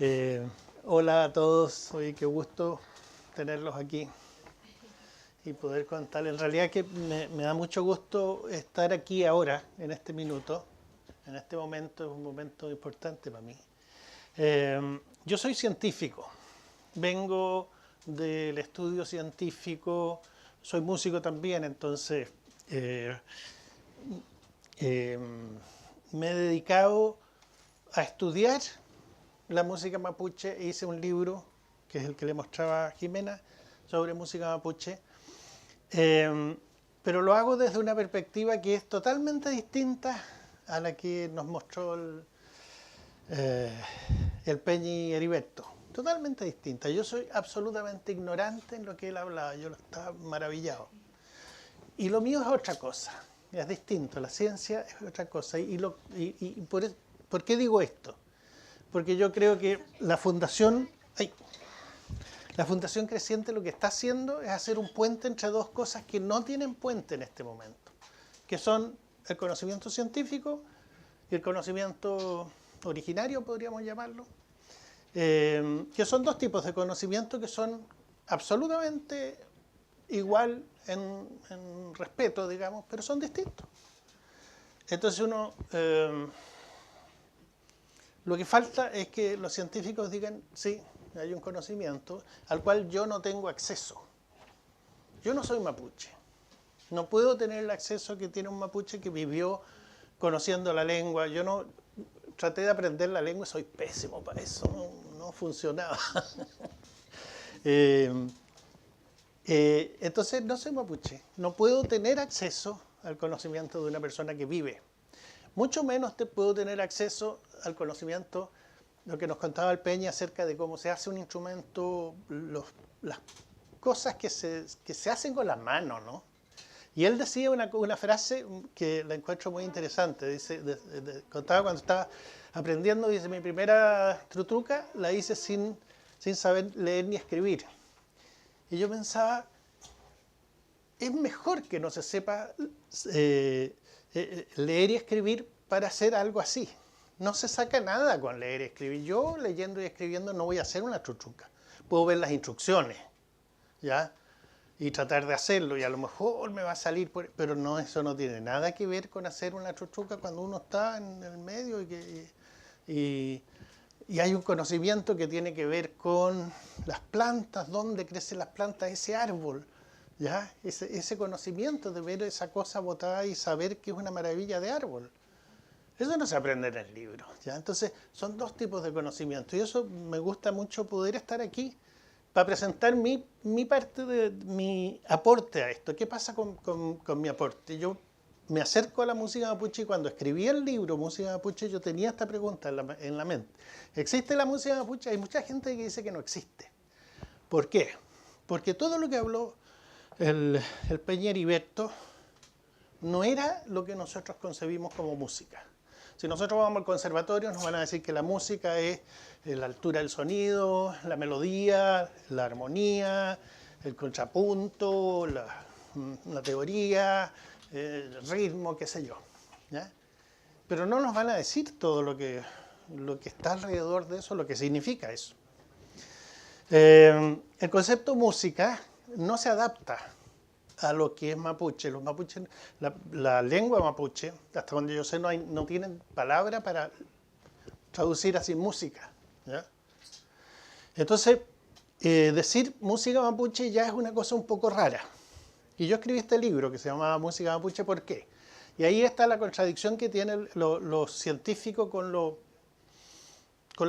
Eh, Hola a todos, oye, qué gusto tenerlos aquí y poder contar. En realidad que me da mucho gusto estar aquí ahora, en este minuto, en este momento, es un momento importante para mí. Yo soy científico, vengo del estudio científico, soy músico también, entonces eh, eh, me he dedicado a estudiar la música mapuche. Hice un libro, que es el que le mostraba a Jimena, sobre música mapuche, eh, pero lo hago desde una perspectiva que es totalmente distinta a la que nos mostró eh, el Peñi Heriberto. Totalmente distinta. Yo soy absolutamente ignorante en lo que él hablaba, yo lo estaba maravillado. Y lo mío es otra cosa, es distinto, la ciencia es otra cosa. ¿Por qué digo esto? Porque yo creo que la Fundación Creciente lo que está haciendo es hacer un puente entre dos cosas que no tienen puente en este momento, que son el conocimiento científico y el conocimiento originario, podríamos llamarlo, que son dos tipos de conocimiento que son absolutamente igual en respeto, digamos, pero son distintos. Entonces lo que falta es que los científicos digan, sí, hay un conocimiento al cual yo no tengo acceso. Yo no soy mapuche. No puedo tener el acceso que tiene un mapuche que vivió conociendo la lengua. Yo no traté de aprender la lengua y soy pésimo para eso. No funcionaba. eh, entonces no soy mapuche. No puedo tener acceso al conocimiento de una persona que vive. Mucho menos te puedo tener acceso al conocimiento, lo que nos contaba el Peña acerca de cómo se hace un instrumento, las cosas que se hacen con las manos, ¿no? Y él decía una frase que la encuentro muy interesante. Dice, contaba cuando estaba aprendiendo, dice, mi primera trutruca la hice sin saber leer ni escribir. Y yo pensaba, es mejor que no se sepa leer y escribir para hacer algo así. No se saca nada con leer y escribir. Yo leyendo y escribiendo no voy a hacer una chuchuca. Puedo ver las instrucciones, ¿ya? Y tratar de hacerlo, y a lo mejor me va a salir, pero no, eso no tiene nada que ver con hacer una chuchuca cuando uno está en el medio y hay un conocimiento que tiene que ver con las plantas, dónde crecen las plantas, ese árbol, ¿ya? Ese conocimiento de ver esa cosa botada y saber que es una maravilla de árbol. Eso no se aprende en el libro, ¿ya? Entonces, son dos tipos de conocimiento. Y eso me gusta mucho poder estar aquí para presentar mi parte de mi aporte a esto. ¿Qué pasa con mi aporte? Yo me acerco a la música mapuche y cuando escribí el libro Música Mapuche yo tenía esta pregunta en la mente. ¿Existe la música mapuche? Hay mucha gente que dice que no existe. ¿Por qué? Porque todo lo que habló el Peña Heriberto no era lo que nosotros concebimos como música. Si nosotros vamos al conservatorio nos van a decir que la música es la altura del sonido, la melodía, la armonía, el contrapunto, la teoría, el ritmo, qué sé yo, ¿ya? Pero no nos van a decir todo lo que está alrededor de eso, lo que significa eso. El concepto música no se adapta a lo que es mapuche. Los mapuches, la lengua mapuche, hasta donde yo sé, no tienen palabra para traducir así música, ¿ya? Entonces, decir música mapuche ya es una cosa un poco rara. Y yo escribí este libro que se llamaba Música Mapuche, ¿por qué? Y ahí está la contradicción que tienen los científicos con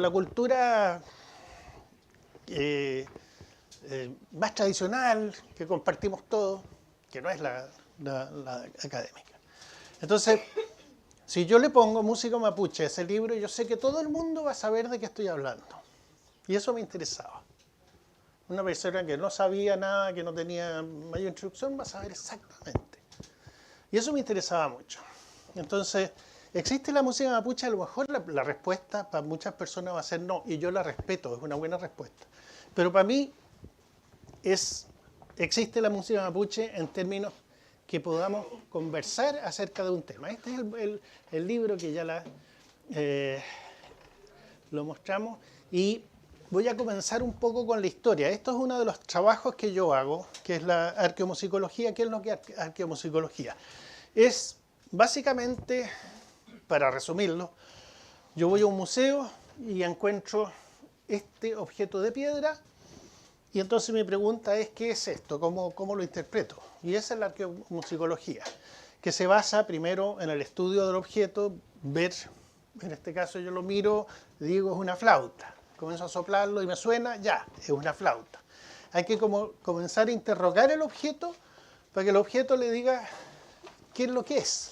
la cultura más tradicional que compartimos todos, que no es la académica. Entonces, si yo le pongo música mapuche a ese libro, yo sé que todo el mundo va a saber de qué estoy hablando. Y eso me interesaba. Una persona que no sabía nada, que no tenía mayor instrucción, va a saber exactamente. Y eso me interesaba mucho. Entonces, ¿existe la música mapuche? A lo mejor la respuesta para muchas personas va a ser no, y yo la respeto, es una buena respuesta. Pero para mí existe la música mapuche en términos que podamos conversar acerca de un tema. Este es el libro que ya lo mostramos, Y voy a comenzar un poco con la historia. Esto es uno de los trabajos que yo hago, que es la arqueomusicología. ¿Qué es lo que es arqueomusicología? Es básicamente, para resumirlo, yo voy a un museo y encuentro este objeto de piedra y entonces mi pregunta es, ¿qué es esto? ¿Cómo lo interpreto? Y esa es la arqueomusicología, que se basa primero en el estudio del objeto, ver, en este caso yo lo miro, digo es una flauta, comienzo a soplarlo y me suena, ya, es una flauta. Hay que comenzar a interrogar el objeto para que el objeto le diga qué es lo que es.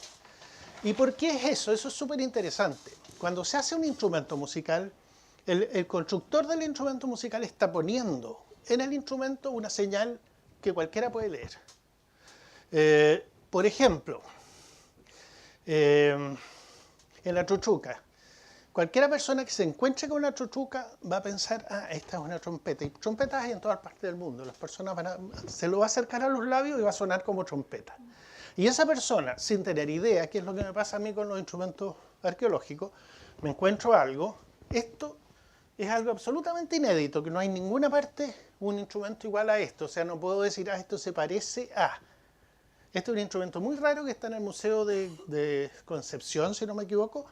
¿Y por qué es eso? Eso es súper interesante. Cuando se hace un instrumento musical, el constructor del instrumento musical está poniendo en el instrumento una señal que cualquiera puede leer. Por ejemplo, en la chuchuca, cualquiera persona que se encuentre con una chuchuca va a pensar, ah, esta es una trompeta. Y trompetas hay en todas partes del mundo. Las personas se lo va a acercar a los labios y va a sonar como trompeta. Y esa persona, sin tener idea, que es lo que me pasa a mí con los instrumentos arqueológicos, me encuentro algo, esto es algo absolutamente inédito, que no hay en ninguna parte un instrumento igual a esto. O sea, no puedo decir, ah, esto se parece a. Este es un instrumento muy raro que está en el Museo de Concepción, si no me equivoco,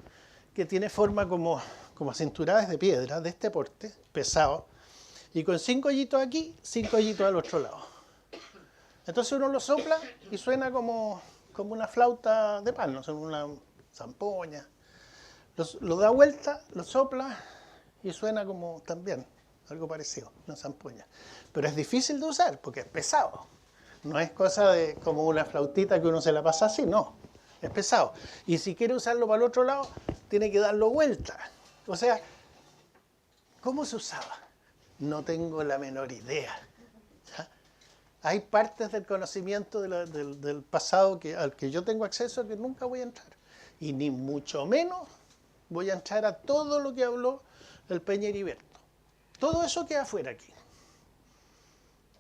que tiene forma como cinturadas de piedra, de este porte, pesado, y con 5 hoyitos aquí, 5 hoyitos al otro lado. Entonces uno lo sopla y suena como una flauta de pan, no sé, una zampoña. Lo da vuelta, lo sopla y suena como también algo parecido, una zampoña. Pero es difícil de usar porque es pesado. No es cosa de como una flautita que uno se la pasa así, no. Es pesado. Y si quiere usarlo para el otro lado, tiene que darlo vuelta. O sea, ¿cómo se usaba? No tengo la menor idea. Hay partes del conocimiento del pasado al que yo tengo acceso que nunca voy a entrar. Y ni mucho menos voy a entrar a todo lo que habló el Peña Heriberto. Todo eso queda afuera aquí.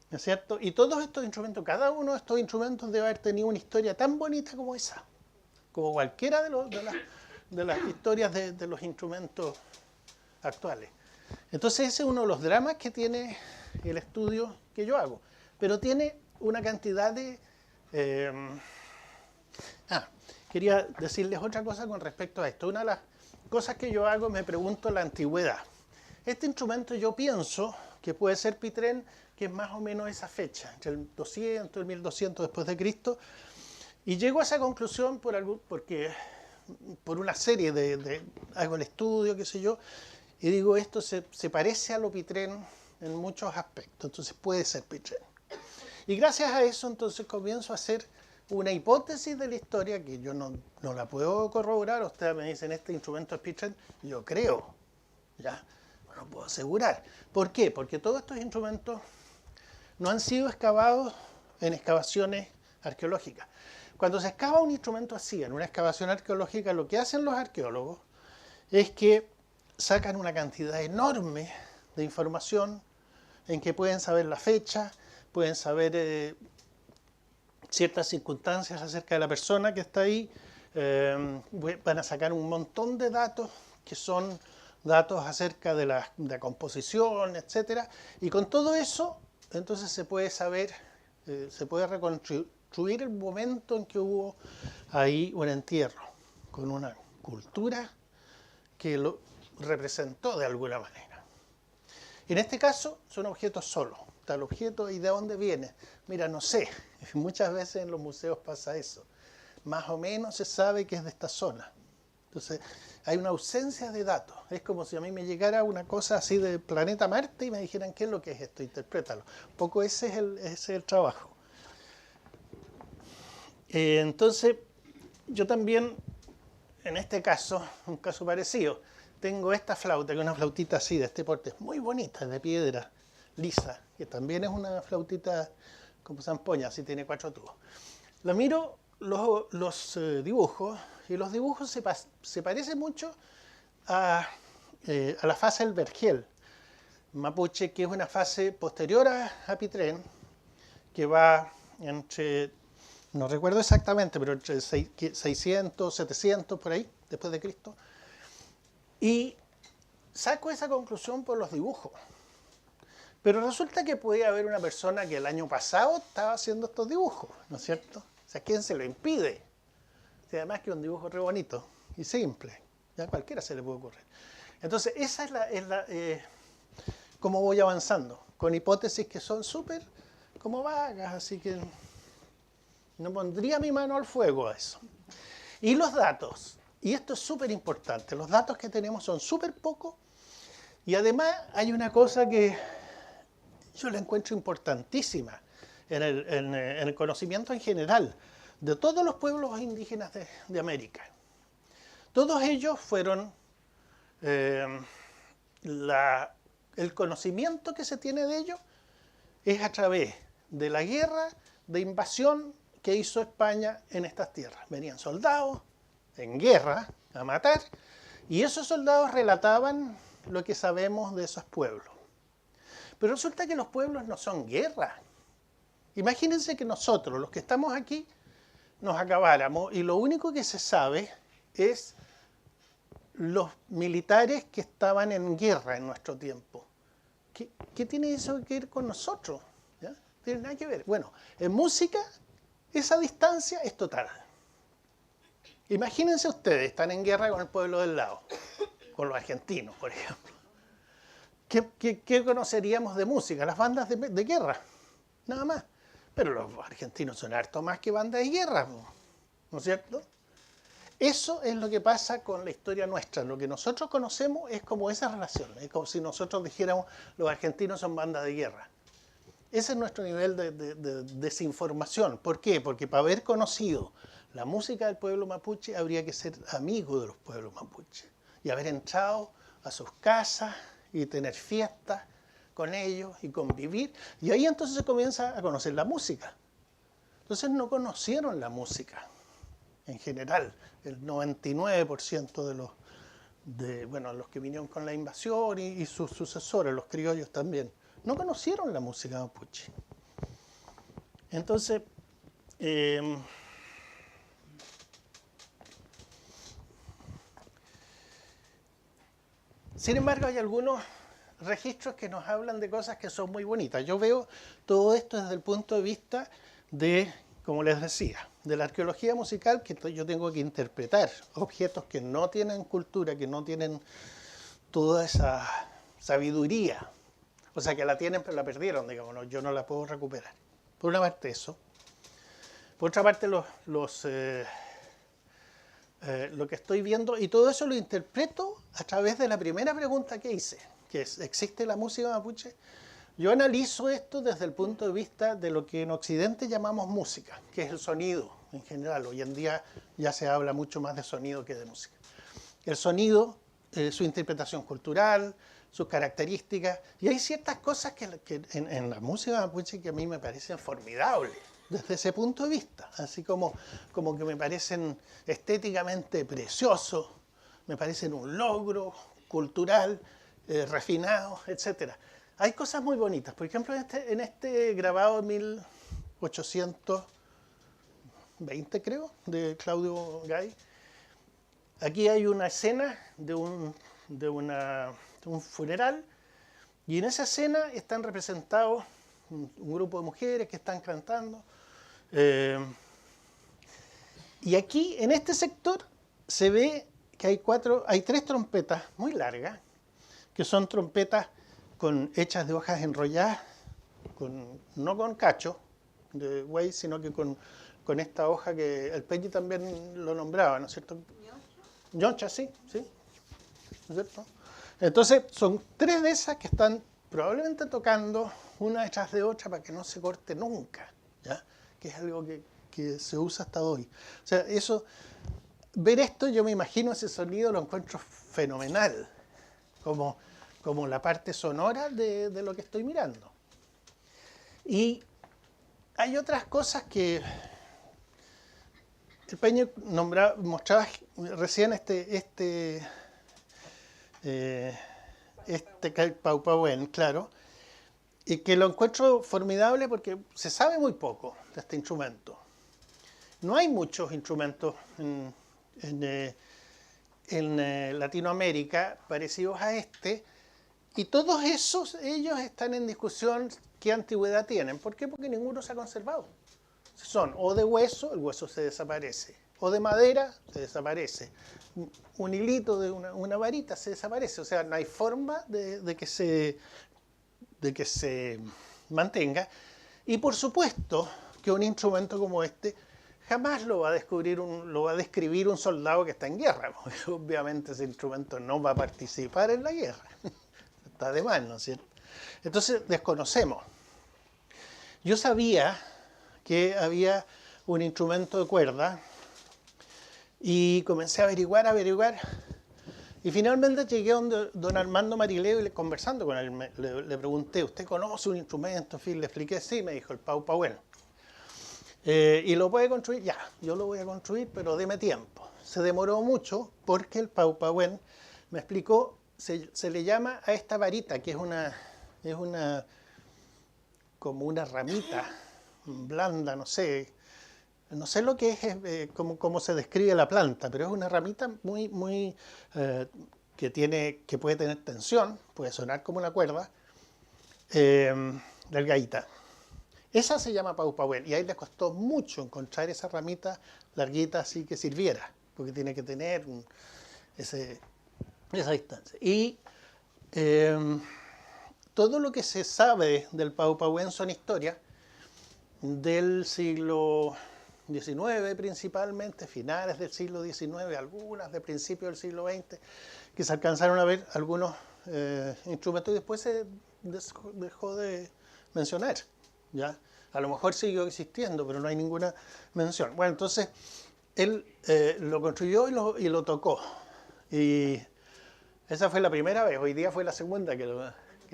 ¿No es cierto? Y todos estos instrumentos, cada uno de estos instrumentos debe haber tenido una historia tan bonita como esa. Como cualquiera de las historias de los instrumentos actuales. Entonces ese es uno de los dramas que tiene el estudio que yo hago. Pero tiene una cantidad de... quería decirles otra cosa con respecto a esto. Una de las cosas que yo hago, me pregunto la antigüedad. Este instrumento yo pienso que puede ser Pitrén, que es más o menos esa fecha, entre el 200 y el 1200 después de Cristo. Y llego a esa conclusión por una serie hago el estudio, qué sé yo, y digo, esto se parece a lo Pitrén en muchos aspectos, entonces puede ser Pitrén. Y gracias a eso entonces comienzo a hacer una hipótesis de la historia que yo no la puedo corroborar. Ustedes me dicen, este instrumento es Pitrén, yo creo, ya, no puedo asegurar. ¿Por qué? Porque todos estos instrumentos no han sido excavados en excavaciones arqueológicas. Cuando se excava un instrumento así, en una excavación arqueológica, lo que hacen los arqueólogos es que sacan una cantidad enorme de información en que pueden saber la fecha, pueden saber ciertas circunstancias acerca de la persona que está ahí, van a sacar un montón de datos que son datos acerca de la composición, etc. Y con todo eso, entonces se puede saber, se puede reconstruir el momento en que hubo ahí un entierro, con una cultura que lo representó de alguna manera. En este caso, son objetos solos. Tal objeto, ¿y de dónde viene? Mira, no sé. Muchas veces en los museos pasa eso. Más o menos se sabe que es de esta zona. Entonces, hay una ausencia de datos. Es como si a mí me llegara una cosa así del planeta Marte y me dijeran, ¿qué es lo que es esto? Interprétalo. Un poco ese es el trabajo. Entonces, yo también, en este caso, un caso parecido, tengo esta flauta, que es una flautita así, de este porte, muy bonita, de piedra, lisa, que también es una flautita como zampoña, así tiene 4 tubos. Lo miro los dibujos, y los dibujos se parecen mucho a la fase del Vergel mapuche, que es una fase posterior a Pitrén, que va entre, no recuerdo exactamente, pero entre 600, 700, por ahí, después de Cristo. Y saco esa conclusión por los dibujos. Pero resulta que podía haber una persona que el año pasado estaba haciendo estos dibujos, ¿no es cierto? O sea, ¿quién se lo impide? Y además que es un dibujo re bonito y simple, ya a cualquiera se le puede ocurrir. Entonces, esa es cómo voy avanzando, con hipótesis que son súper como vagas, así que no pondría mi mano al fuego a eso. Y los datos, y esto es súper importante, los datos que tenemos son súper pocos, y además hay una cosa que yo la encuentro importantísima en el conocimiento en general de todos los pueblos indígenas de América. Todos ellos fueron, el conocimiento que se tiene de ellos es a través de la guerra de invasión que hizo España en estas tierras. Venían soldados en guerra a matar, y esos soldados relataban lo que sabemos de esos pueblos. Pero resulta que los pueblos no son guerra. Imagínense que nosotros, los que estamos aquí, nos acabáramos y lo único que se sabe es los militares que estaban en guerra en nuestro tiempo. ¿Qué tiene eso que ver con nosotros? ¿Ya? No tiene nada que ver. Bueno, en música esa distancia es total. Imagínense ustedes, están en guerra con el pueblo del lado, con los argentinos, por ejemplo. ¿Qué conoceríamos de música? Las bandas de guerra, nada más. Pero los argentinos son harto más que bandas de guerra, ¿no es cierto? Eso es lo que pasa con la historia nuestra. Lo que nosotros conocemos es como esa relación. Es como si nosotros dijéramos los argentinos son bandas de guerra. Ese es nuestro nivel de desinformación. ¿Por qué? Porque para haber conocido la música del pueblo mapuche habría que ser amigo de los pueblos mapuches y haber entrado a sus casas y tener fiestas con ellos y convivir. Y ahí entonces se comienza a conocer la música. Entonces no conocieron la música en general. El 99% de los que vinieron con la invasión y sus sucesores, los criollos también, no conocieron la música mapuche. Entonces, sin embargo, hay algunos registros que nos hablan de cosas que son muy bonitas. Yo veo todo esto desde el punto de vista de, como les decía, de la arqueología musical, que yo tengo que interpretar objetos que no tienen cultura, que no tienen toda esa sabiduría. O sea, que la tienen pero la perdieron, digamos, ¿no? Yo no la puedo recuperar. Por una parte eso. Por otra parte lo que estoy viendo, y todo eso lo interpreto a través de la primera pregunta que hice, que es, ¿existe la música mapuche? Yo analizo esto desde el punto de vista de lo que en Occidente llamamos música, que es el sonido en general. Hoy en día ya se habla mucho más de sonido que de música. El sonido, su interpretación cultural, sus características, y hay ciertas cosas que en la música mapuche que a mí me parecen formidables desde ese punto de vista, así como que me parecen estéticamente preciosos, me parecen un logro cultural, refinado, etc. Hay cosas muy bonitas. Por ejemplo, en este grabado de 1820, creo, de Claudio Gay, aquí hay una escena de un funeral, y en esa escena están representados un grupo de mujeres que están cantando. Y aquí, en este sector, se ve que hay tres trompetas muy largas, que son trompetas hechas de hojas enrolladas, no con cacho de buey, sino que con esta hoja que el Peñi también lo nombraba, ¿no es cierto? Ñocha, sí, ¿no es cierto? Entonces, son tres de esas que están probablemente tocando una detrás de otra para que no se corte nunca, ¿ya? Que es algo que se usa hasta hoy. O sea, ver esto, yo me imagino ese sonido, lo encuentro fenomenal, como la parte sonora de lo que estoy mirando. Y hay otras cosas que el Peña mostraba recién este Paupahuen, claro, y que lo encuentro formidable porque se sabe muy poco de este instrumento. No hay muchos instrumentos en Latinoamérica parecidos a este, y todos ellos están en discusión qué antigüedad tienen. ¿Por qué? Porque ninguno se ha conservado. Son o de hueso, el hueso se desaparece, o de madera, se desaparece. Un hilito de una varita se desaparece. O sea, no hay forma de que se mantenga. Y por supuesto que un instrumento como este jamás lo va a describir un soldado que está en guerra, porque obviamente ese instrumento no va a participar en la guerra. Está de más, ¿no es cierto? Entonces desconocemos. Yo sabía que había un instrumento de cuerda y comencé a averiguar. Y finalmente llegué a donde don Armando Marileo y conversando con él, le pregunté, ¿usted conoce un instrumento? En fin, le expliqué, sí, me dijo, el Paupahuén. ¿Y lo puede construir? Ya, yo lo voy a construir, pero deme tiempo. Se demoró mucho porque el Paupahuén, me explicó, se le llama a esta varita, que es como una ramita blanda, no sé lo que es, cómo se describe la planta, pero es una ramita muy que puede tener tensión, puede sonar como una cuerda, delgadita. Esa se llama Paupahuén, y ahí les costó mucho encontrar esa ramita larguita así que sirviera, porque tiene que tener esa distancia. Y todo lo que se sabe del Paupahuén son historias del siglo XIX principalmente, finales del siglo XIX, algunas de principios del siglo XX, que se alcanzaron a ver algunos instrumentos y después se dejó de mencionar, ¿ya? A lo mejor siguió existiendo, pero no hay ninguna mención. Bueno, entonces él lo construyó y lo tocó. Y esa fue la primera vez, hoy día fue la segunda que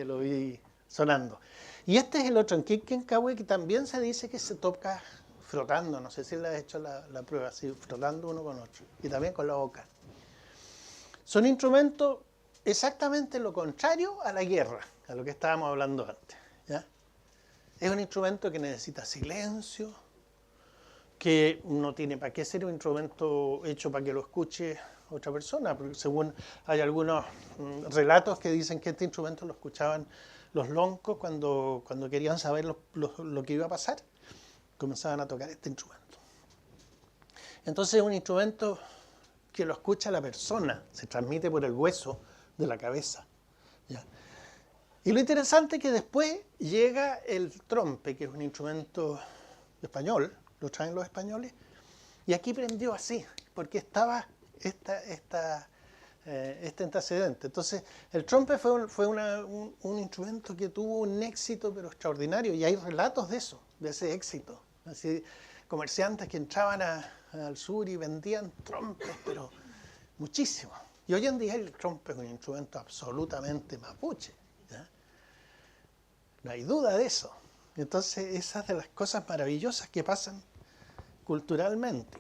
lo vi sonando. Y este es el otro, en Quinquencahue, que también se dice que se toca frotando, no sé si le has hecho la prueba, así, frotando uno con otro, y también con la boca. Son instrumentos exactamente lo contrario a la guerra, a lo que estábamos hablando antes, ¿ya? Es un instrumento que necesita silencio, que no tiene para qué ser un instrumento hecho para que lo escuche otra persona, porque según hay algunos relatos que dicen que este instrumento lo escuchaban los loncos cuando querían saber lo que iba a pasar, comenzaban a tocar este instrumento. Entonces es un instrumento que lo escucha la persona, se transmite por el hueso de la cabeza, ¿ya? Y lo interesante es que después llega el trompe, que es un instrumento español, lo traen los españoles, y aquí prendió así, porque estaba este antecedente. Entonces, el trompe fue un instrumento que tuvo un éxito pero extraordinario, y hay relatos de eso, de ese éxito. Así, comerciantes que entraban al sur y vendían trompes, pero muchísimo. Y hoy en día el trompe es un instrumento absolutamente mapuche, ¿ya? No hay duda de eso. Entonces, esas de las cosas maravillosas que pasan culturalmente.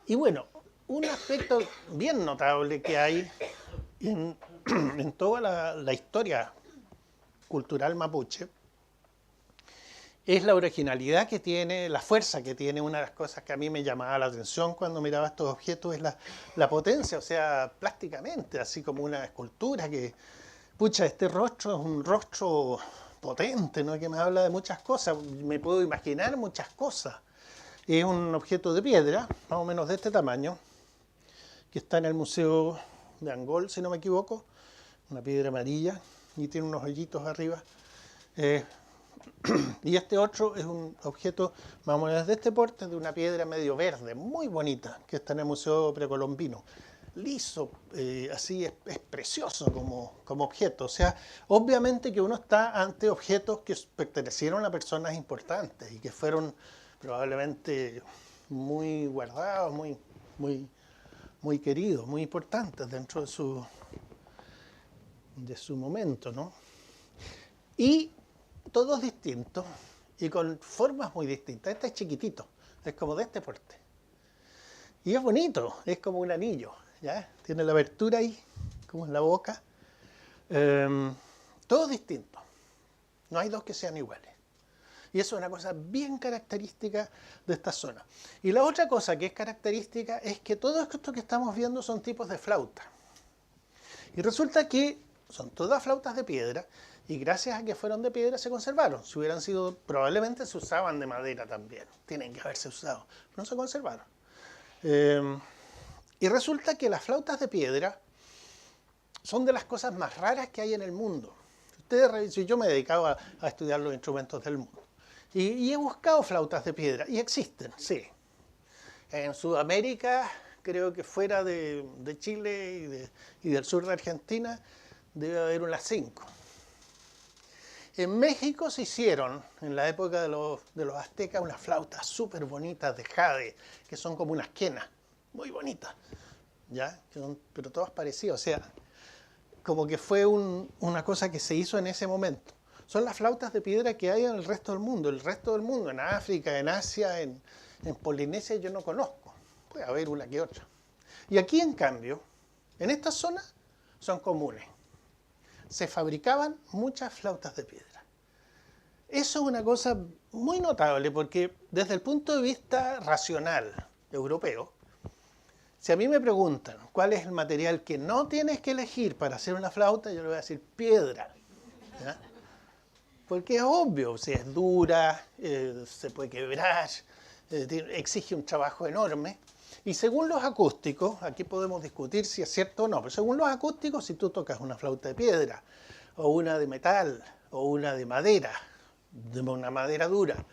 Y bueno, un aspecto bien notable que hay en toda la historia cultural mapuche es la originalidad que tiene, la fuerza que tiene. Una de las cosas que a mí me llamaba la atención cuando miraba estos objetos es la potencia, o sea, plásticamente, así como una escultura que, pucha, este rostro es un rostro potente, ¿no? Que me habla de muchas cosas, me puedo imaginar muchas cosas. Es un objeto de piedra, más o menos de este tamaño, que está en el Museo de Angol, si no me equivoco, una piedra amarilla, y tiene unos hoyitos arriba. Y este otro es un objeto más o menos de este porte, de una piedra medio verde, muy bonita, que está en el Museo Precolombino. Liso, así es precioso como objeto. O sea, obviamente que uno está ante objetos que pertenecieron a personas importantes y que fueron probablemente muy guardados, muy queridos, muy importantes dentro de su momento, ¿no? Y todos distintos y con formas muy distintas. Este es chiquitito, es como de este porte. Y es bonito, es como un anillo, ¿ya? Tiene la abertura ahí, como en la boca. Todos distintos. No hay dos que sean iguales. Y eso es una cosa bien característica de esta zona. Y la otra cosa que es característica es que todo esto que estamos viendo son tipos de flauta. Y resulta que son todas flautas de piedra, y gracias a que fueron de piedra se conservaron. Si hubieran sido, probablemente se usaban de madera también. Tienen que haberse usado, pero no se conservaron. Y resulta que las flautas de piedra son de las cosas más raras que hay en el mundo. Si yo me he dedicado a estudiar los instrumentos del mundo. Y he buscado flautas de piedra, y existen, sí. En Sudamérica, creo que fuera de Chile y del sur de Argentina, debe haber unas 5. En México se hicieron, en la época de los aztecas, unas flautas súper bonitas de jade, que son como unas quenas, muy bonitas, ¿ya? Pero todas parecidas, o sea, como que fue una cosa que se hizo en ese momento. Son las flautas de piedra que hay en el resto del mundo. El resto del mundo, en África, en Asia, en Polinesia, yo no conozco. Puede haber una que otra. Y aquí, en cambio, en esta zona, son comunes. Se fabricaban muchas flautas de piedra. Eso es una cosa muy notable, porque desde el punto de vista racional europeo, si a mí me preguntan cuál es el material que no tienes que elegir para hacer una flauta, yo le voy a decir piedra, ¿ya? Porque es obvio, si es dura, se puede quebrar, exige un trabajo enorme. Y según los acústicos, aquí podemos discutir si es cierto o no, pero según los acústicos, si tú tocas una flauta de piedra, o una de metal, o una de madera dura,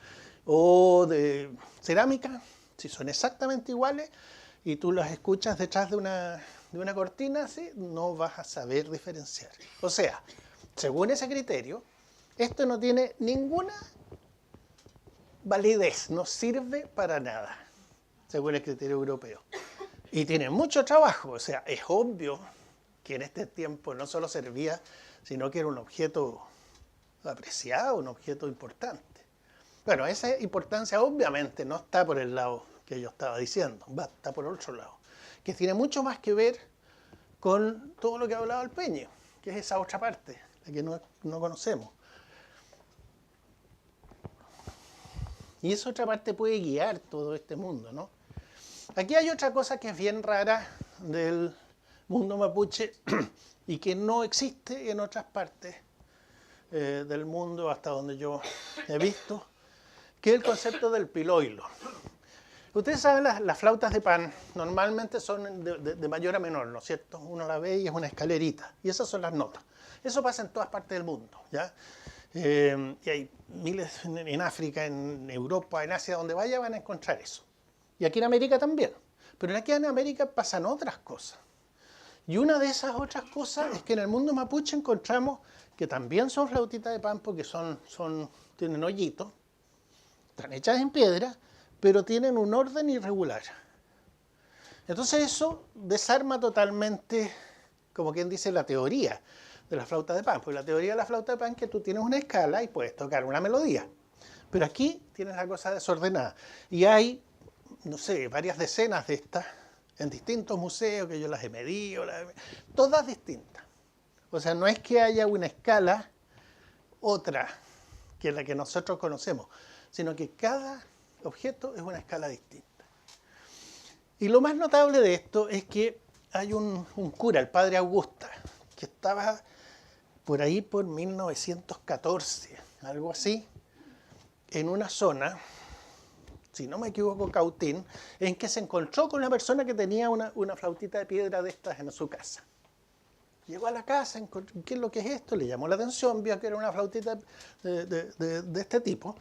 o de cerámica, si son exactamente iguales, y tú las escuchas detrás de una cortina, ¿sí?, no vas a saber diferenciar. O sea, según ese criterio, esto no tiene ninguna validez, no sirve para nada, según el criterio europeo. Y tiene mucho trabajo, o sea, es obvio que en este tiempo no solo servía, sino que era un objeto apreciado, un objeto importante. Bueno, esa importancia obviamente no está por el lado que yo estaba diciendo, está por otro lado, que tiene mucho más que ver con todo lo que ha hablado el Peñi, que es esa otra parte, la que no conocemos. Y esa otra parte puede guiar todo este mundo, ¿no? Aquí hay otra cosa que es bien rara del mundo mapuche y que no existe en otras partes del mundo hasta donde yo he visto, que es el concepto del piloilo. Ustedes saben, las flautas de pan normalmente son de mayor a menor, ¿no es cierto? Uno la ve y es una escalerita, y esas son las notas. Eso pasa en todas partes del mundo, ¿ya? Y hay miles en África, en Europa, en Asia, donde vaya van a encontrar eso. Y aquí en América también. Pero aquí en América pasan otras cosas. Y una de esas otras cosas es que en el mundo mapuche encontramos que también son flautitas de pan porque tienen hoyitos, están hechas en piedra, pero tienen un orden irregular. Entonces eso desarma totalmente, como quien dice, la teoría de la flauta de pan. Porque la teoría de la flauta de pan es que tú tienes una escala y puedes tocar una melodía. Pero aquí tienes la cosa desordenada. Y hay, no sé, varias decenas de estas en distintos museos, que yo las he medido, todas distintas. O sea, no es que haya una escala, otra, que la que nosotros conocemos, sino que cada objeto es una escala distinta. Y lo más notable de esto es que hay un cura, el padre Augusta, que estaba por ahí por 1914, algo así, en una zona, si no me equivoco, Cautín, en que se encontró con una persona que tenía una flautita de piedra de estas en su casa. Llegó a la casa, encontró, ¿qué es lo que es esto? Le llamó la atención, vio que era una flautita de este tipo.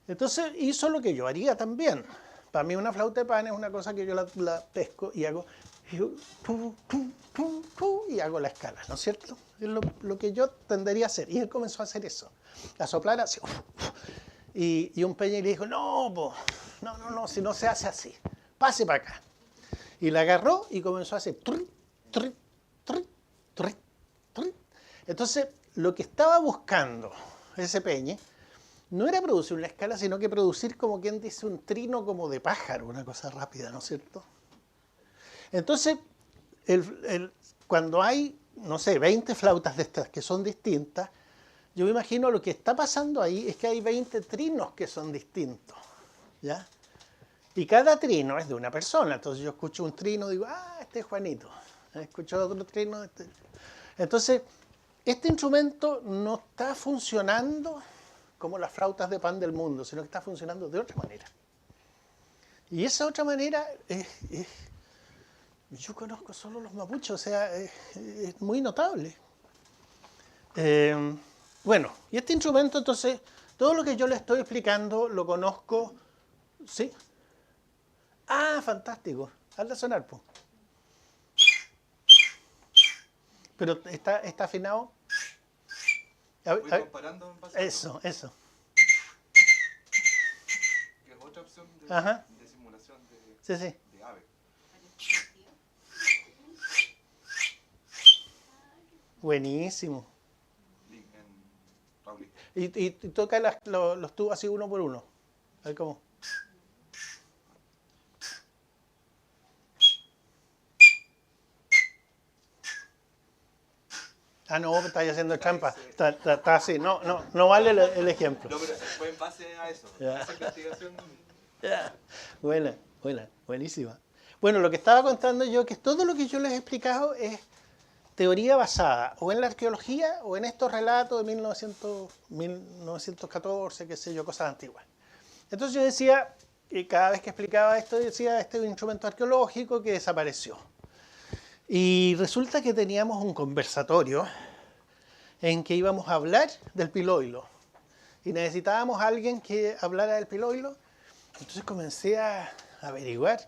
Entonces hizo lo que yo haría también. Para mí una flauta de pan es una cosa que yo la pesco y hago y hago la escala, ¿no es cierto? Es lo que yo tendería a hacer. Y él comenzó a hacer eso, a soplar así. Y un peña le dijo, no, si no se hace así, pase para acá. Y la agarró y comenzó a hacer Entonces, lo que estaba buscando ese peñe no era producir una escala, sino que producir, como quien dice, un trino como de pájaro, una cosa rápida, ¿no es cierto? Entonces, cuando hay, no sé, 20 flautas de estas que son distintas, yo me imagino lo que está pasando ahí es que hay 20 trinos que son distintos, ¿ya? Y cada trino es de una persona. Entonces yo escucho un trino y digo, ah, este es Juanito. Escucho otro trino. Entonces, este instrumento no está funcionando como las flautas de pan del mundo, sino que está funcionando de otra manera. Y esa otra manera yo conozco solo los mapuches, o sea, es muy notable. Bueno, y este instrumento, entonces, todo lo que yo le estoy explicando lo conozco, ¿sí? Ah, fantástico. Hazla sonar, pues. Pero está afinado. Voy comparando en base a Eso. que es otra opción Ajá. de simulación Sí. de ave. Buenísimo. En Rauli. Y toca los tubos así uno por uno. A ver cómo. Ah, no, estáis haciendo trampa. Está así. No vale el ejemplo. No, pero fue en base a eso. Ya. Esa investigación. Ya. Buenísima. Bueno, lo que estaba contando yo, que todo lo que yo les he explicado es teoría basada o en la arqueología o en estos relatos de 1914, qué sé yo, cosas antiguas. Entonces yo decía, y cada vez que explicaba esto, decía, este es un instrumento arqueológico que desapareció. Y resulta que teníamos un conversatorio en que íbamos a hablar del piloilo. Y necesitábamos a alguien que hablara del piloilo. Entonces comencé a averiguar.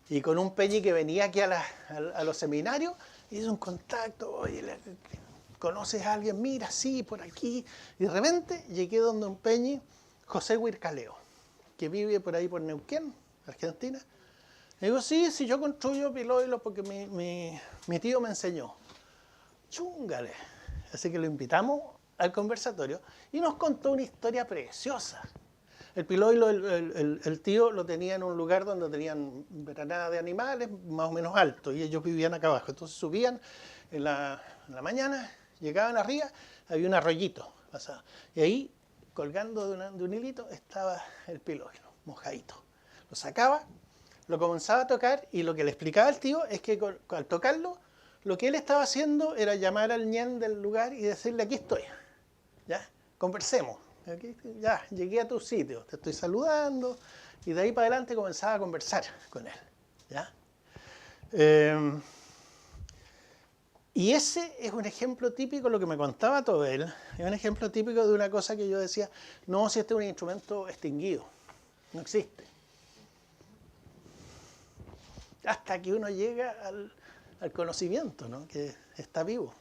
Y con un peñi que venía aquí a los seminarios, hice un contacto. Oye, ¿conoces a alguien? Mira, sí, por aquí. Y de repente llegué donde un peñi, José Huircaleo, que vive por ahí por Neuquén, Argentina. Le digo, sí, yo construyo piloilos porque mi tío me enseñó. Chúngale. Así que lo invitamos al conversatorio y nos contó una historia preciosa. El piloilo, el tío lo tenía en un lugar donde tenían veranada de animales más o menos alto y ellos vivían acá abajo. Entonces subían en la mañana, llegaban arriba, había un arroyito pasado. Y ahí, colgando de un hilito, estaba el piloilo, mojadito. Lo sacaba, lo comenzaba a tocar y lo que le explicaba el tío es que al tocarlo, lo que él estaba haciendo era llamar al ñen del lugar y decirle, aquí estoy, ¿ya? Conversemos. Aquí, ya, llegué a tu sitio, te estoy saludando, y de ahí para adelante comenzaba a conversar con él, ¿ya? Y ese es un ejemplo típico, lo que me contaba Tobel, es un ejemplo típico de una cosa que yo decía, no, si este es un instrumento extinguido, no existe. Hasta que uno llega al conocimiento, ¿no? Que está vivo.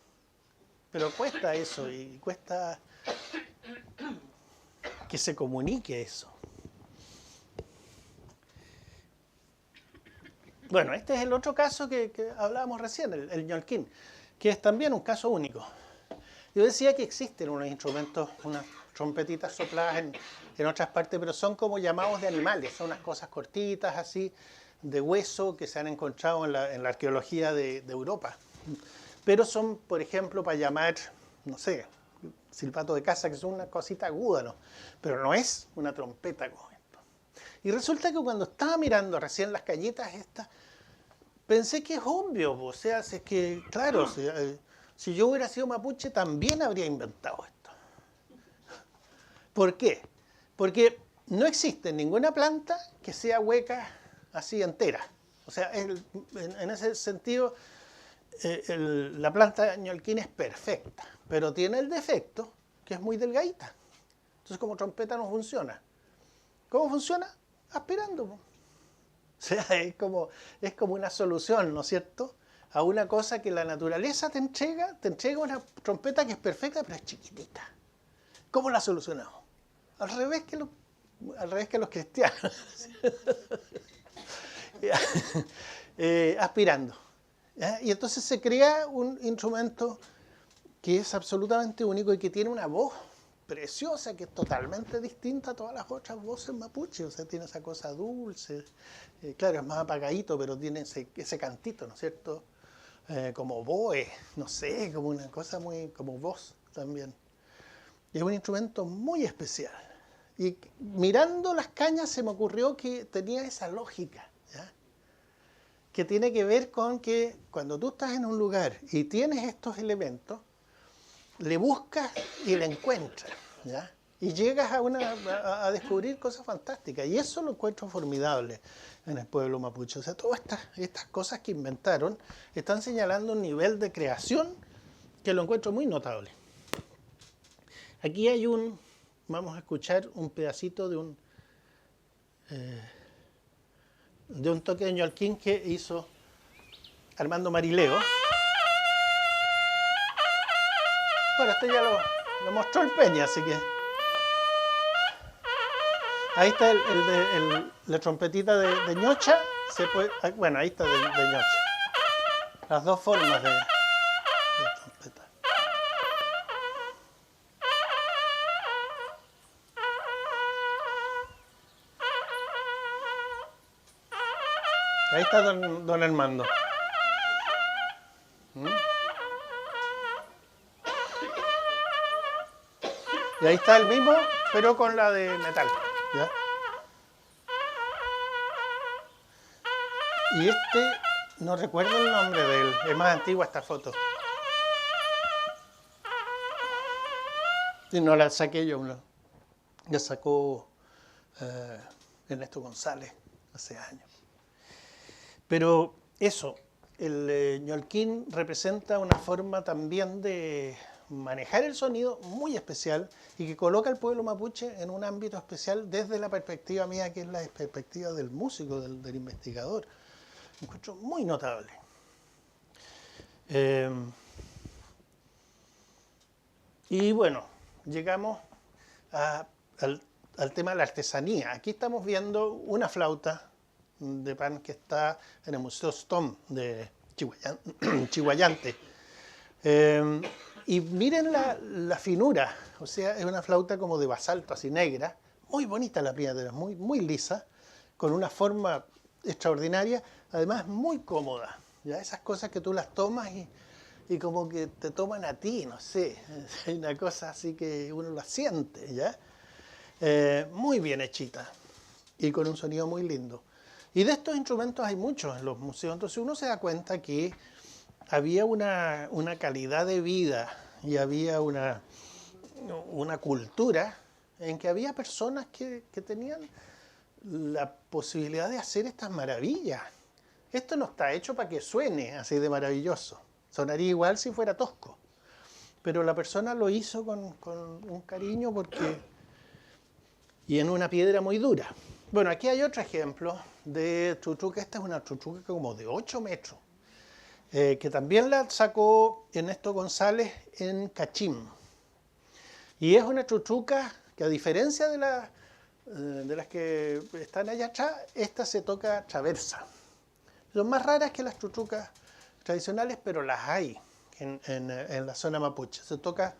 Pero cuesta eso y cuesta que se comunique eso. Bueno, este es el otro caso que hablábamos recién, el ñolquín, que es también un caso único. Yo decía que existen unos instrumentos, unas trompetitas sopladas en otras partes, pero son como llamados de animales, son unas cosas cortitas así, de hueso que se han encontrado en la arqueología de Europa. Pero son, por ejemplo, para llamar, no sé, silbato de caza, que son una cosita aguda, ¿no? Pero no es una trompeta como esto. Y resulta que cuando estaba mirando recién las callitas estas, pensé que es obvio, o sea, es que, claro, si yo hubiera sido mapuche también habría inventado esto. ¿Por qué? Porque no existe ninguna planta que sea hueca así entera. O sea, en ese sentido, la planta ñolquín es perfecta, pero tiene el defecto que es muy delgadita. Entonces, como trompeta no funciona. ¿Cómo funciona? Aspirando. O sea, es como una solución, ¿no es cierto?, a una cosa que la naturaleza te entrega una trompeta que es perfecta, pero es chiquitita. ¿Cómo la solucionamos? Al revés que los cristianos. Aspirando. ¿Ya? Y entonces se crea un instrumento que es absolutamente único y que tiene una voz preciosa que es totalmente distinta a todas las otras voces mapuche. O sea, tiene esa cosa dulce. Claro, es más apagadito, pero tiene ese cantito, ¿no es cierto? Como boe, no sé, como una cosa muy como voz también. Y es un instrumento muy especial. Y mirando las cañas se me ocurrió que tenía esa lógica, ¿ya? Que tiene que ver con que cuando tú estás en un lugar y tienes estos elementos, le buscas y le encuentras, ¿ya? Y llegas a descubrir cosas fantásticas. Y eso lo encuentro formidable en el pueblo mapuche. O sea, todas estas cosas que inventaron están señalando un nivel de creación que lo encuentro muy notable. Aquí hay vamos a escuchar un pedacito de un toque de ñolquín que hizo Armando Marileo. Bueno, esto ya lo mostró el Peña, así que... Ahí está la trompetita de ñocha. Bueno, ahí está de ñocha. Las dos formas de trompeta. Ahí está don Armando. Y ahí está el mismo, pero con la de metal, ¿ya? Y no recuerdo el nombre de él, es más antigua esta foto. Y no la saqué yo, la sacó Ernesto González hace años. Pero eso, el ñolquín representa una forma también de manejar el sonido muy especial y que coloca al pueblo mapuche en un ámbito especial desde la perspectiva mía, que es la perspectiva del músico, del investigador. Me encuentro muy notable. Y bueno, llegamos al tema de la artesanía. Aquí estamos viendo una flauta de pan que está en el Museo Stom de Chihuayante. Y miren la finura, o sea, es una flauta como de basalto, así negra, muy bonita la piedra, muy, muy lisa, con una forma extraordinaria, además muy cómoda, ¿ya? Esas cosas que tú las tomas y como que te toman a ti, no sé, hay una cosa así que uno la siente, ¿ya? Muy bien hechita y con un sonido muy lindo. Y de estos instrumentos hay muchos en los museos, entonces uno se da cuenta que había una calidad de vida y había una cultura en que había personas que tenían la posibilidad de hacer estas maravillas. Esto no está hecho para que suene así de maravilloso. Sonaría igual si fuera tosco. Pero la persona lo hizo con un cariño y en una piedra muy dura. Bueno, aquí hay otro ejemplo de chuchuca. Esta es una chuchuca como de 8 metros. Que también la sacó Ernesto González en Cachín. Y es una chuchuca que, a diferencia de las que están allá atrás, esta se toca traversa. Son más raras que las chuchucas tradicionales, pero las hay en la zona mapuche. Se toca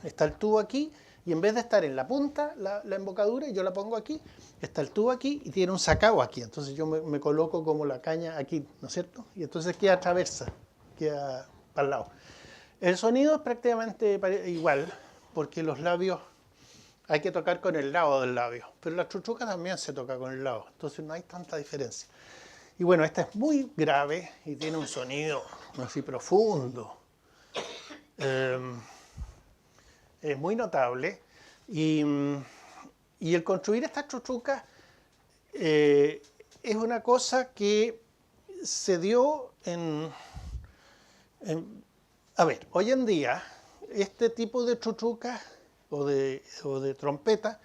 está el tubo aquí, y en vez de estar en la punta, la embocadura, y yo la pongo aquí, está el tubo aquí y tiene un sacao aquí. Entonces yo me coloco como la caña aquí, ¿no es cierto? Y entonces queda traversa, queda para el lado. El sonido es prácticamente igual, porque los labios hay que tocar con el lado del labio, pero la chuchuca también se toca con el lado, entonces no hay tanta diferencia. Y bueno, esta es muy grave y tiene un sonido así profundo. Es muy notable. Y el construir estas chuchucas es una cosa que se dio a ver, hoy en día, este tipo de chuchucas o de trompetas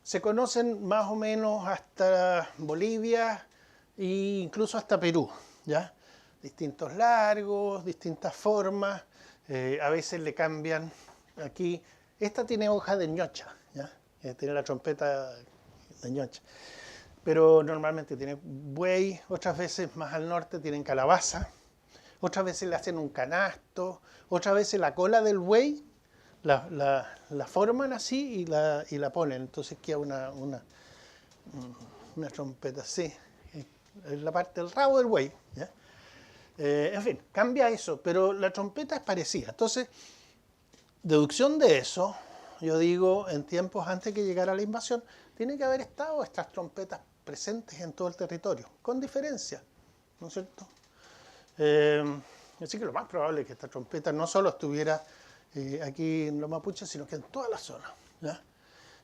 se conocen más o menos hasta Bolivia e incluso hasta Perú, ¿ya? Distintos largos, distintas formas, a veces le cambian aquí. Esta tiene hoja de ñocha, ¿ya? Tiene la trompeta de ñocha, pero normalmente tiene buey, otras veces más al norte tienen calabaza, otras veces le hacen un canasto, otras veces la cola del buey la forman así y la ponen, entonces queda una trompeta así, es la parte del rabo del buey, ¿ya? En fin, cambia eso, pero la trompeta es parecida. Entonces, deducción de eso, yo digo, en tiempos antes que llegara la invasión, tiene que haber estado estas trompetas presentes en todo el territorio, con diferencia, ¿no es cierto? Así que lo más probable es que esta trompeta no solo estuviera aquí en los mapuches, sino que en toda la zona, ¿ya?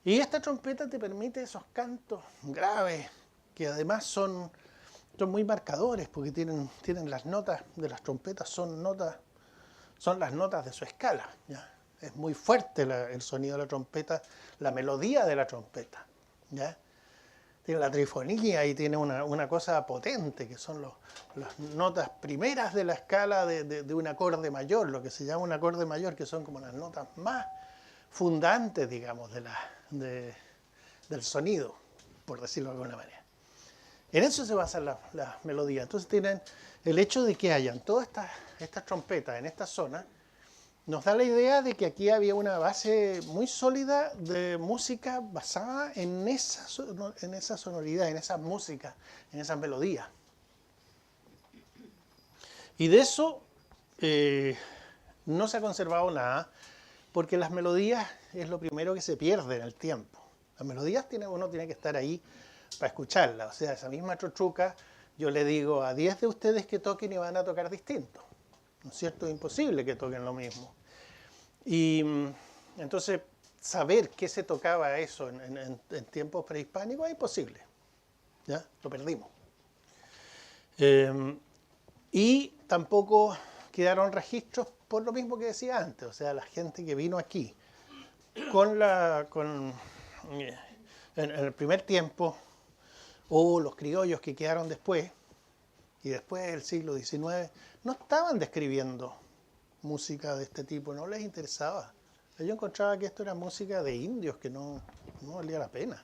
Y esta trompeta te permite esos cantos graves, que además son muy marcadores, porque tienen las notas de las trompetas, son las notas de su escala, ¿ya? Es muy fuerte el sonido de la trompeta, la melodía de la trompeta, ¿ya? Tiene la trifonía y tiene una cosa potente, que son las notas primeras de la escala de un acorde mayor, lo que se llama un acorde mayor, que son como las notas más fundantes, digamos, del sonido, por decirlo de alguna manera. En eso se basan las melodías. Entonces tienen el hecho de que hayan todas estas trompetas en esta zona, nos da la idea de que aquí había una base muy sólida de música basada en esa sonoridad, en esa música, en esas melodías. Y de eso no se ha conservado nada, porque las melodías es lo primero que se pierde en el tiempo. Las melodías uno tiene que estar ahí para escucharlas. O sea, esa misma chochuca, yo le digo a 10 de ustedes que toquen y van a tocar distinto, ¿no es cierto? Es imposible que toquen lo mismo. Y entonces, saber qué se tocaba eso en tiempos prehispánicos es imposible. ¿Ya? Lo perdimos. Y tampoco quedaron registros por lo mismo que decía antes. O sea, la gente que vino aquí en el primer tiempo, o los criollos que quedaron después, y después del siglo XIX, no estaban describiendo música de este tipo, no les interesaba. Yo encontraba que esto era música de indios, que no valía la pena.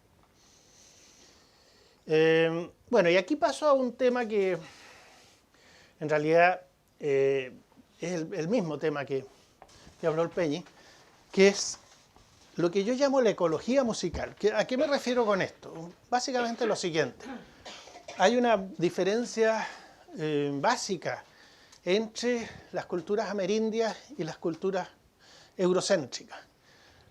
Bueno, y aquí paso a un tema que en realidad es el mismo tema que habló el Peñi, que es lo que yo llamo la ecología musical. ¿A qué me refiero con esto? Básicamente lo siguiente. Hay una diferencia básica entre las culturas amerindias y las culturas eurocéntricas.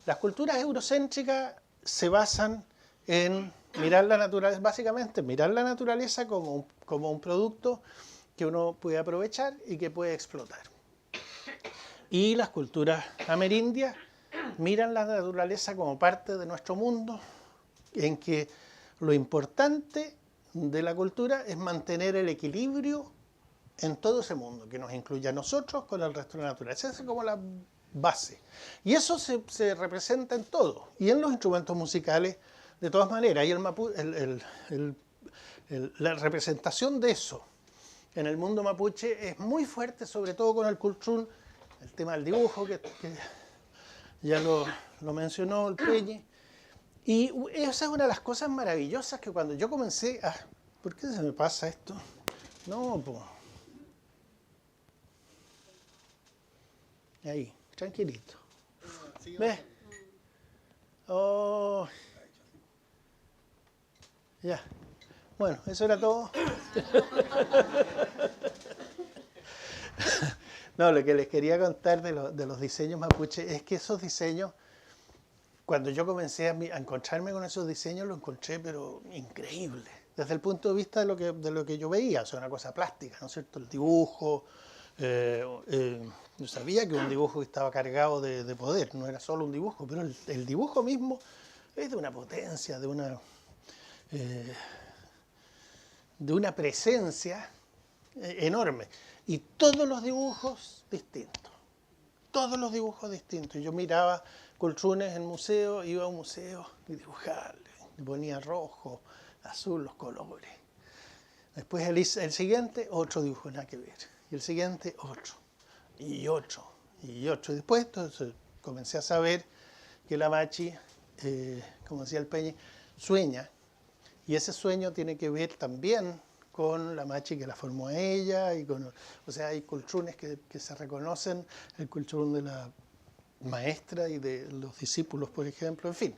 Las culturas eurocéntricas se basan en mirar la naturaleza, básicamente mirar la naturaleza como un producto que uno puede aprovechar y que puede explotar. Y las culturas amerindias miran la naturaleza como parte de nuestro mundo, en que lo importante de la cultura es mantener el equilibrio en todo ese mundo, que nos incluye a nosotros con el resto de la naturaleza. Esa es como la base. Y eso se representa en todo, y en los instrumentos musicales de todas maneras. Y la representación de eso en el mundo mapuche es muy fuerte, sobre todo con el cultrún, el tema del dibujo, que ya lo mencionó el Peñi. Y esa es una de las cosas maravillosas que cuando yo comencé a... ¿Por qué se me pasa esto? No, pues... Ahí, tranquilito. ¿Ves? Oh. Ya. Bueno, eso era todo. No, lo que les quería contar de los diseños mapuche es que esos diseños, cuando yo comencé a encontrarme con esos diseños, lo encontré pero increíble. Desde el punto de vista de lo que yo veía, o sea, una cosa plástica, ¿no es cierto? El dibujo... yo sabía que un dibujo estaba cargado de poder, no era solo un dibujo, pero el dibujo mismo es de una potencia, de una presencia enorme. Y todos los dibujos distintos. Todos los dibujos distintos. Yo miraba cultrunes en museo, iba a un museo y dibujaba, le ponía rojo, azul, los colores. Después el siguiente, otro dibujo, nada que ver. Y el siguiente, otro. Y otro. Y otro. Y después entonces, comencé a saber que la machi, como decía el Peñi, sueña. Y ese sueño tiene que ver también con la machi que la formó a ella. O sea, hay cultrunes que se reconocen, el cultrún de la maestra y de los discípulos, por ejemplo, en fin.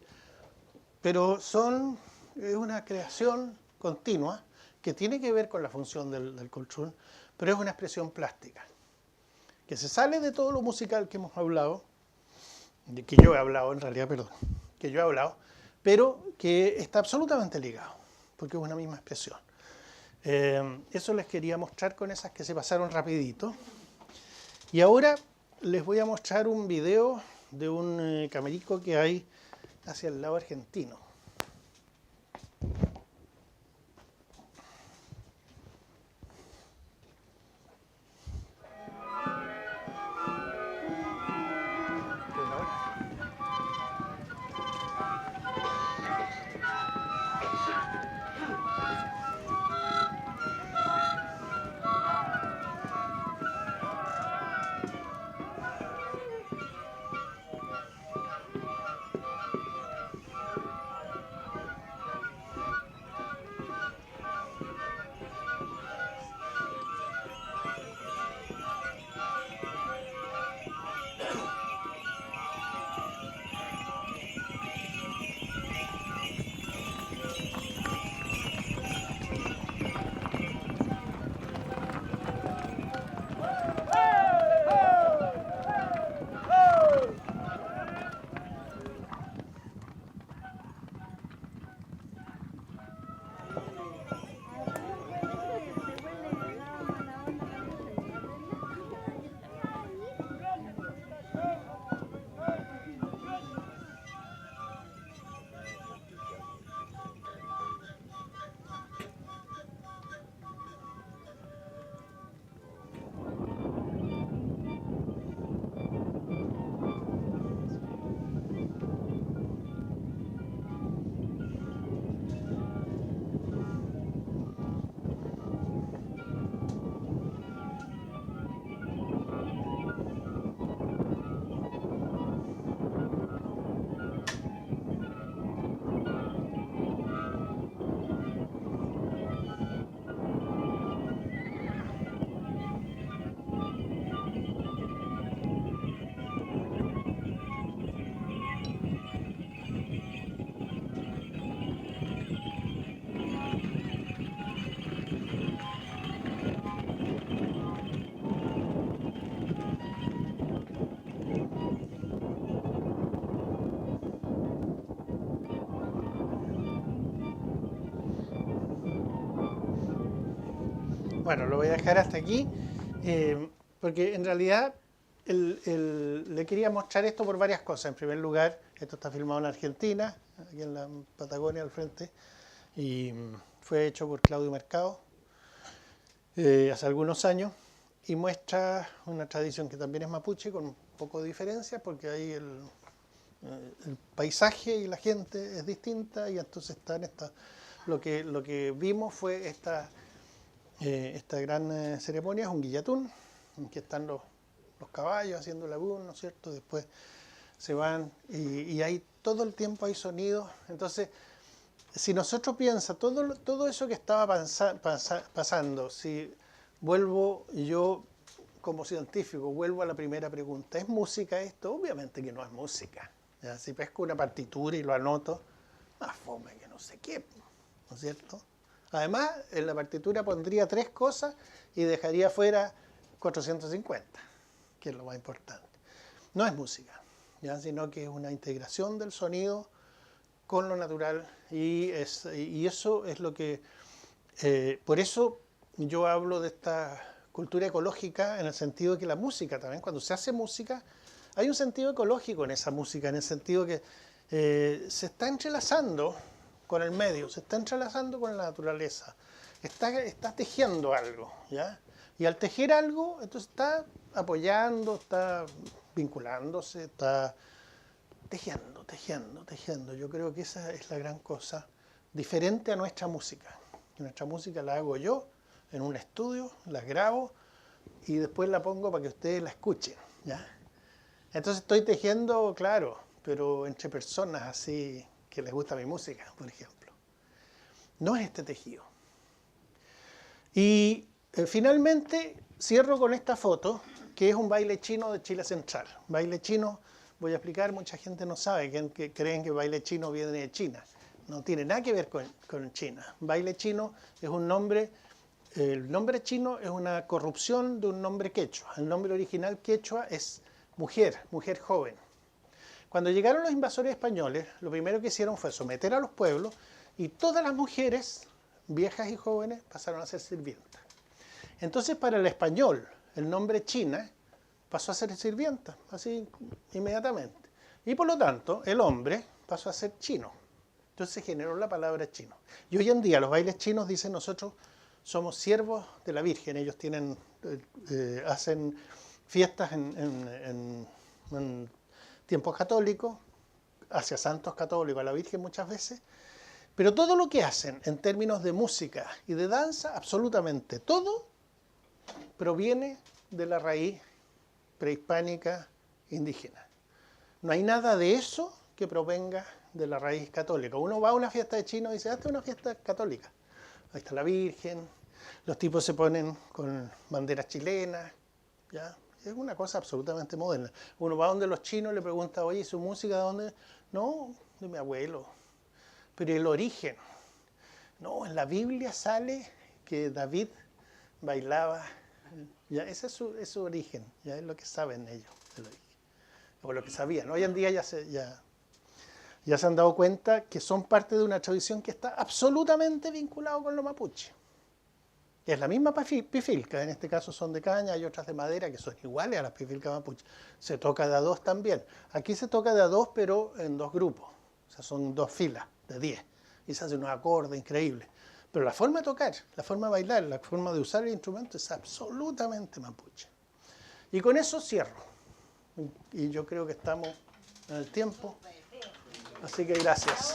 Pero es una creación continua que tiene que ver con la función del cultrún, pero es una expresión plástica, que se sale de todo lo musical que hemos hablado que yo he hablado en realidad, perdón, que yo he hablado, pero que está absolutamente ligado, porque es una misma expresión. Eso les quería mostrar con esas que se pasaron rapidito. Y ahora les voy a mostrar un video de un camerico que hay hacia el lado argentino. Bueno, lo voy a dejar hasta aquí, porque en realidad le quería mostrar esto por varias cosas. En primer lugar, esto está filmado en Argentina, aquí en la Patagonia al frente, y fue hecho por Claudio Mercado hace algunos años, y muestra una tradición que también es mapuche, con un poco de diferencia, porque ahí el paisaje y la gente es distinta, y entonces lo que vimos fue esta gran ceremonia, es un guillatún, en que están los caballos haciendo la ¿no es cierto? Después se van y hay todo el tiempo hay sonidos. Entonces, si nosotros piensamos todo eso que estaba pasando, si vuelvo yo como científico, vuelvo a la primera pregunta, ¿es música esto? Obviamente que no es música. ¿Ya? Si pesco una partitura y lo anoto, más fome que no sé qué, ¿no es cierto? Además, en la partitura pondría 3 cosas y dejaría fuera 450, que es lo más importante. No es música, ¿ya? Sino que es una integración del sonido con lo natural y eso es lo que... por eso yo hablo de esta cultura ecológica en el sentido de que la música también, cuando se hace música, hay un sentido ecológico en esa música, en el sentido que se está entrelazando con el medio, se está entrelazando con la naturaleza, está tejiendo algo, ¿ya? Y al tejer algo, entonces está apoyando, está vinculándose, está tejiendo. Yo creo que esa es la gran cosa, diferente a nuestra música. Nuestra música la hago yo en un estudio, la grabo y después la pongo para que ustedes la escuchen, ¿ya? Entonces estoy tejiendo, claro, pero entre personas así que les gusta mi música, por ejemplo. No es este tejido. Y finalmente cierro con esta foto, que es un baile chino de Chile Central. Baile chino, voy a explicar, mucha gente no sabe, que creen que baile chino viene de China. No tiene nada que ver con China. Baile chino es un nombre, el nombre chino es una corrupción de un nombre quechua. El nombre original quechua es mujer joven. Cuando llegaron los invasores españoles, lo primero que hicieron fue someter a los pueblos y todas las mujeres, viejas y jóvenes, pasaron a ser sirvientas. Entonces, para el español, el nombre China pasó a ser sirvienta, así inmediatamente. Y por lo tanto, el hombre pasó a ser chino. Entonces se generó la palabra chino. Y hoy en día los bailes chinos dicen nosotros somos siervos de la Virgen. Ellos hacen fiestas en tiempos católicos, hacia santos católicos, a la Virgen muchas veces. Pero todo lo que hacen en términos de música y de danza, absolutamente todo, proviene de la raíz prehispánica indígena. No hay nada de eso que provenga de la raíz católica. Uno va a una fiesta de chinos y dice, esta es una fiesta católica. Ahí está la Virgen, los tipos se ponen con banderas chilenas, ¿ya? Es una cosa absolutamente moderna. Uno va donde los chinos le pregunta, oye, ¿su música de dónde? No, de mi abuelo. Pero el origen. No, en la Biblia sale que David bailaba. Ya, ese es su origen, ya es lo que saben ellos, el origen. O lo que sabían. Hoy en día ya se han dado cuenta que son parte de una tradición que está absolutamente vinculada con los mapuches. Es la misma pifilca, en este caso son de caña, hay otras de madera que son iguales a las pifilcas mapuches. Se toca de a dos también. Aquí se toca de a dos, pero en dos grupos. O sea, son dos filas de 10. Y se hace unos acordes increíbles. Pero la forma de tocar, la forma de bailar, la forma de usar el instrumento es absolutamente mapuche. Y con eso cierro. Y yo creo que estamos en el tiempo. Así que gracias.